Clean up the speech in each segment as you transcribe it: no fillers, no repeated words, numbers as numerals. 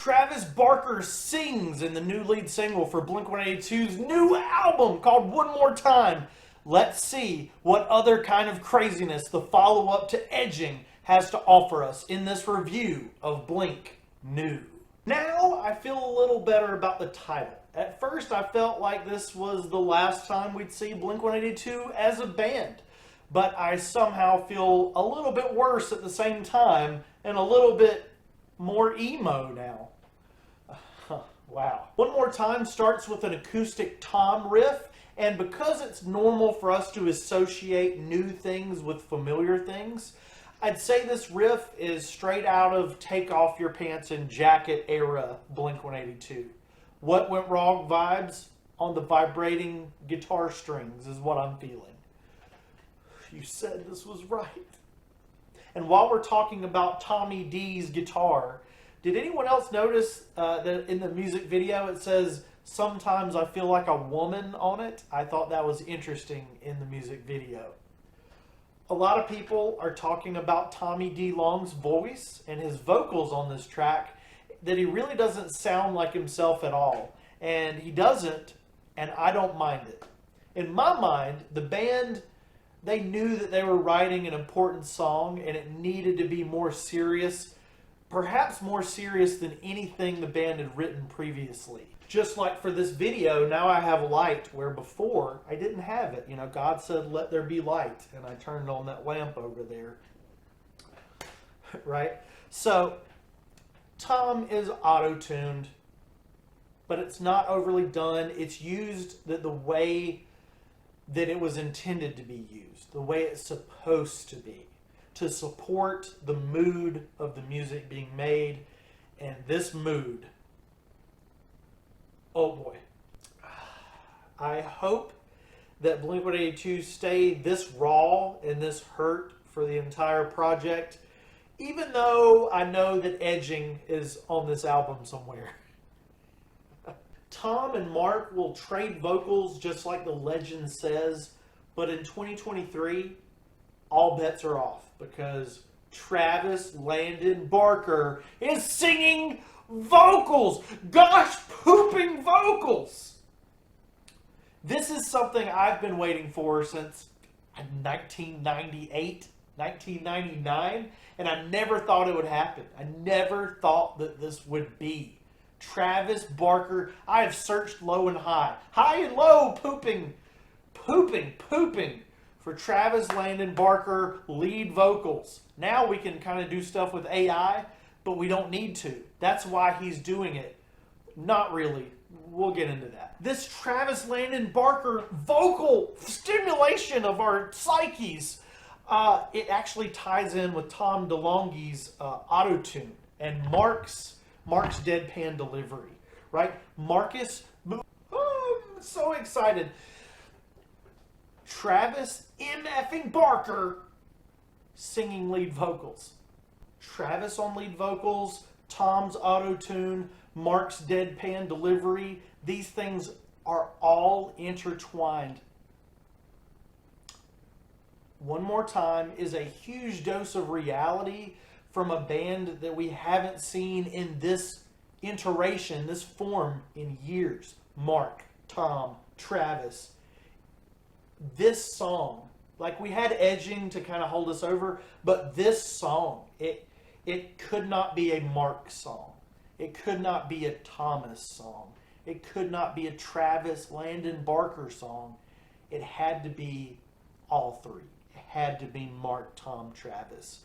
Travis Barker sings in the new lead single for Blink-182's new album called One More Time. Let's see what other kind of craziness the follow-up to Edging has to offer us in this review of Blink New. Now I feel a little better about the title. At first I felt like this was the last time we'd see Blink-182 as a band. But I somehow feel a little bit worse at the same time and a little bit more emo now. Wow. One More Time starts with an acoustic tom riff, and because it's normal for us to associate new things with familiar things, I'd say this riff is straight out of Take Off Your Pants and Jacket era Blink-182. What went wrong vibes on the vibrating guitar strings is what I'm feeling. You said this was right. And while we're talking about Tommy D's guitar, did anyone else notice that in the music video it says, "Sometimes I feel like a woman" on it? I thought that was interesting in the music video. A lot of people are talking about Tommy DeLonge's voice and his vocals on this track, that he really doesn't sound like himself at all. And he doesn't, and I don't mind it. In my mind, the band, they knew that they were writing an important song and it needed to be more serious, perhaps more serious than anything the band had written previously. Just like for this video, now I have light where before I didn't have it. You know, God said, "Let there be light," and I turned on that lamp over there. Right? So, Tom is auto-tuned, but it's not overly done. It's used the way that it was intended to be used, the way it's supposed to be, to support the mood of the music being made. And this mood, oh boy. I hope that Blink-182 stay this raw and this hurt for the entire project, even though I know that Edging is on this album somewhere. Tom and Mark will trade vocals just like the legend says, but in 2023, all bets are off because Travis Landon Barker is singing vocals! Gosh, pooping vocals! This is something I've been waiting for since 1998, 1999, and I never thought it would happen. I never thought that this would be. Travis Barker, I have searched low and high and low, pooping for Travis Landon Barker lead vocals. Now we can kind of do stuff with AI, but we don't need to. That's why he's doing it. Not really. We'll get into that. This Travis Landon Barker vocal stimulation of our psyches, it actually ties in with Tom DeLonge's auto-tune and Mark's deadpan delivery, right? Marcus, oh, I'm so excited. Travis M.F.ing Barker singing lead vocals. Travis on lead vocals, Tom's auto-tune, Mark's deadpan delivery. These things are all intertwined. One More Time is a huge dose of reality from a band that we haven't seen in this iteration, this form, in years. Mark, Tom, Travis. This song, like we had Edging to kind of hold us over, but this song, it could not be a Mark song. It could not be a Thomas song. It could not be a Travis Landon Barker song. It had to be all three. It had to be Mark, Tom, Travis.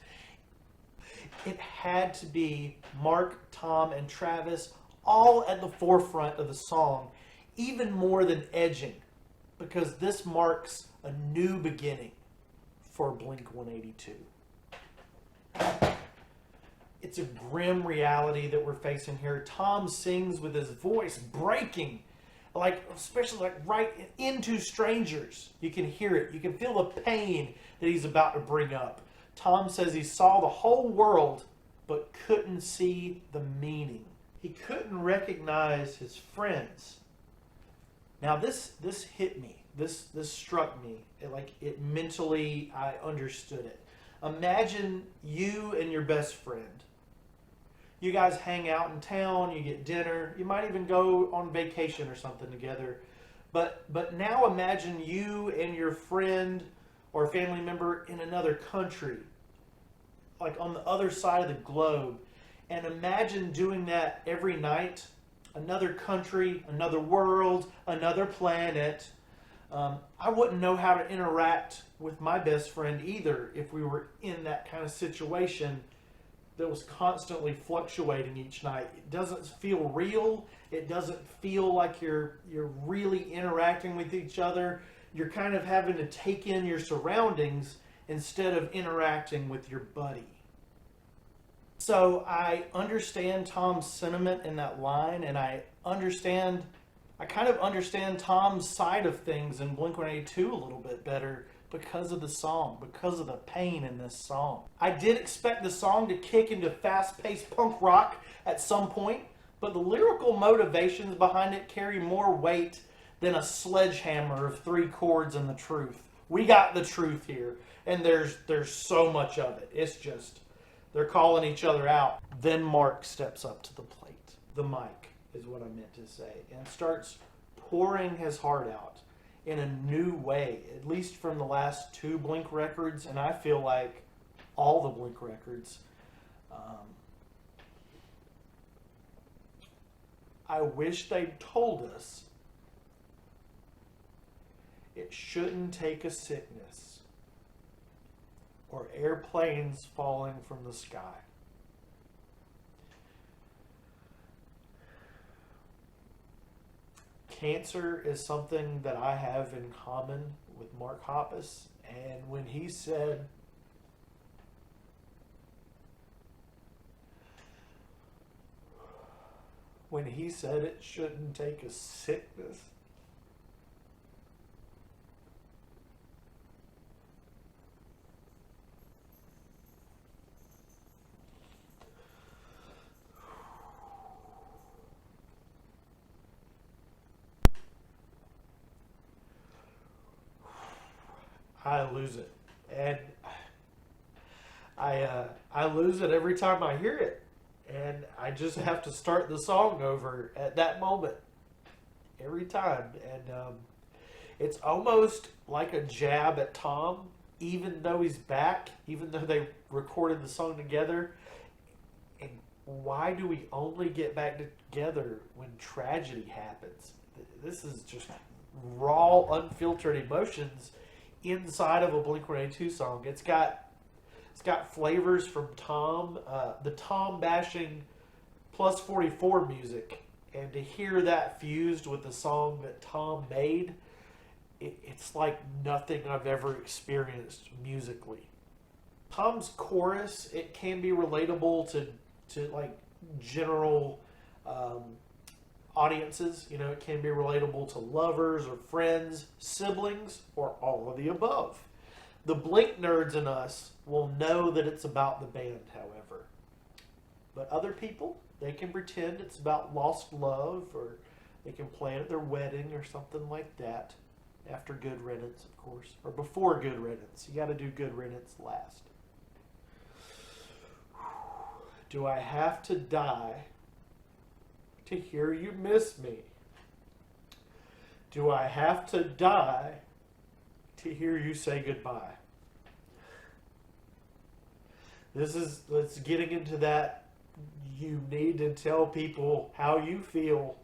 It had to be Mark, Tom, and Travis all at the forefront of the song, even more than Edging, because this marks a new beginning for Blink-182. It's a grim reality that we're facing here. Tom sings with his voice breaking, especially right into strangers. You can hear it. You can feel the pain that he's about to bring up. Tom says he saw the whole world, but couldn't see the meaning. He couldn't recognize his friends. Now this hit me. This struck me. It mentally, I understood it. Imagine you and your best friend. You guys hang out in town, you get dinner, you might even go on vacation or something together. But now imagine you and your friend or family member in another country, like on the other side of the globe. And imagine doing that every night. Another country, another world, another planet. I wouldn't know how to interact with my best friend either if we were in that kind of situation that was constantly fluctuating each night. It doesn't feel real. It doesn't feel like you're really interacting with each other. You're kind of having to take in your surroundings instead of interacting with your buddy. So I understand Tom's sentiment in that line, and I kind of understand Tom's side of things in Blink-182 a little bit better because of the song, because of the pain in this song. I did expect the song to kick into fast-paced punk rock at some point, but the lyrical motivations behind it carry more weight than a sledgehammer of 3 chords and the truth. We got the truth here, and there's so much of it. It's just, they're calling each other out. Then Mark steps up to the plate. The mic is what I meant to say, and starts pouring his heart out in a new way, at least from the last 2 Blink records, and I feel like all the Blink records. I wish they'd told us it shouldn't take a sickness or airplanes falling from the sky. Cancer is something that I have in common with Mark Hoppus, and when he said it shouldn't take a sickness, I lose it, and I lose it every time I hear it, and I just have to start the song over at that moment every time, and it's almost like a jab at Tom, even though he's back, even though they recorded the song together. And why do we only get back together when tragedy happens? This is just raw, unfiltered emotions inside of a Blink-182 song. It's got flavors from Tom, the Tom bashing plus 44 music, and to hear that fused with the song that Tom made, it's like nothing I've ever experienced musically. Tom's chorus, it can be relatable to like general audiences. You know, it can be relatable to lovers or friends, siblings, or all of the above. The Blink nerds in us will know that it's about the band, however. But other people, they can pretend it's about lost love, or they can play it at their wedding or something like that. After Good Riddance, of course. Or before Good Riddance. You got to do Good Riddance last. Do I have to die to hear you miss me? Do I have to die to hear you say goodbye? Let's getting into that. You need to tell people how you feel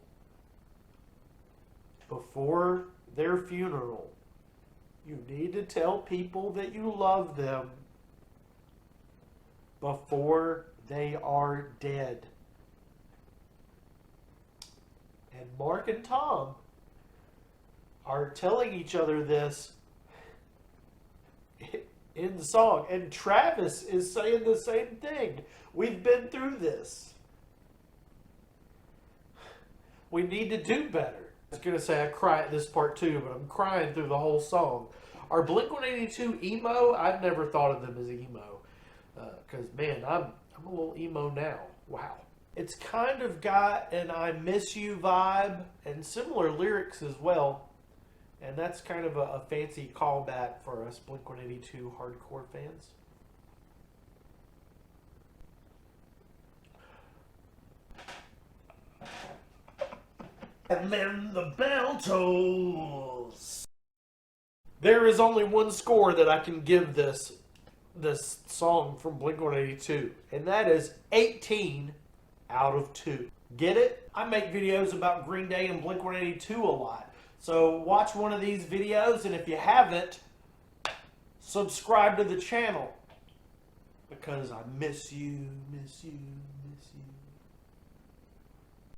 before their funeral. You need to tell people that you love them before they are dead. And Mark and Tom are telling each other this in the song. And Travis is saying the same thing. We've been through this. We need to do better. I was going to say I cry at this part too, but I'm crying through the whole song. Are Blink-182 emo? I've never thought of them as emo. Because, man, I'm a little emo now. Wow. It's kind of got an I Miss You vibe and similar lyrics as well. And that's kind of a fancy callback for us Blink-182 hardcore fans. And then the bell tolls. There is only one score that I can give this song from Blink-182, and that is 18 out of 2. Get it? I make videos about Green Day and Blink-182 a lot. So watch one of these videos, and if you haven't, subscribe to the channel. Because I miss you, miss you, miss you.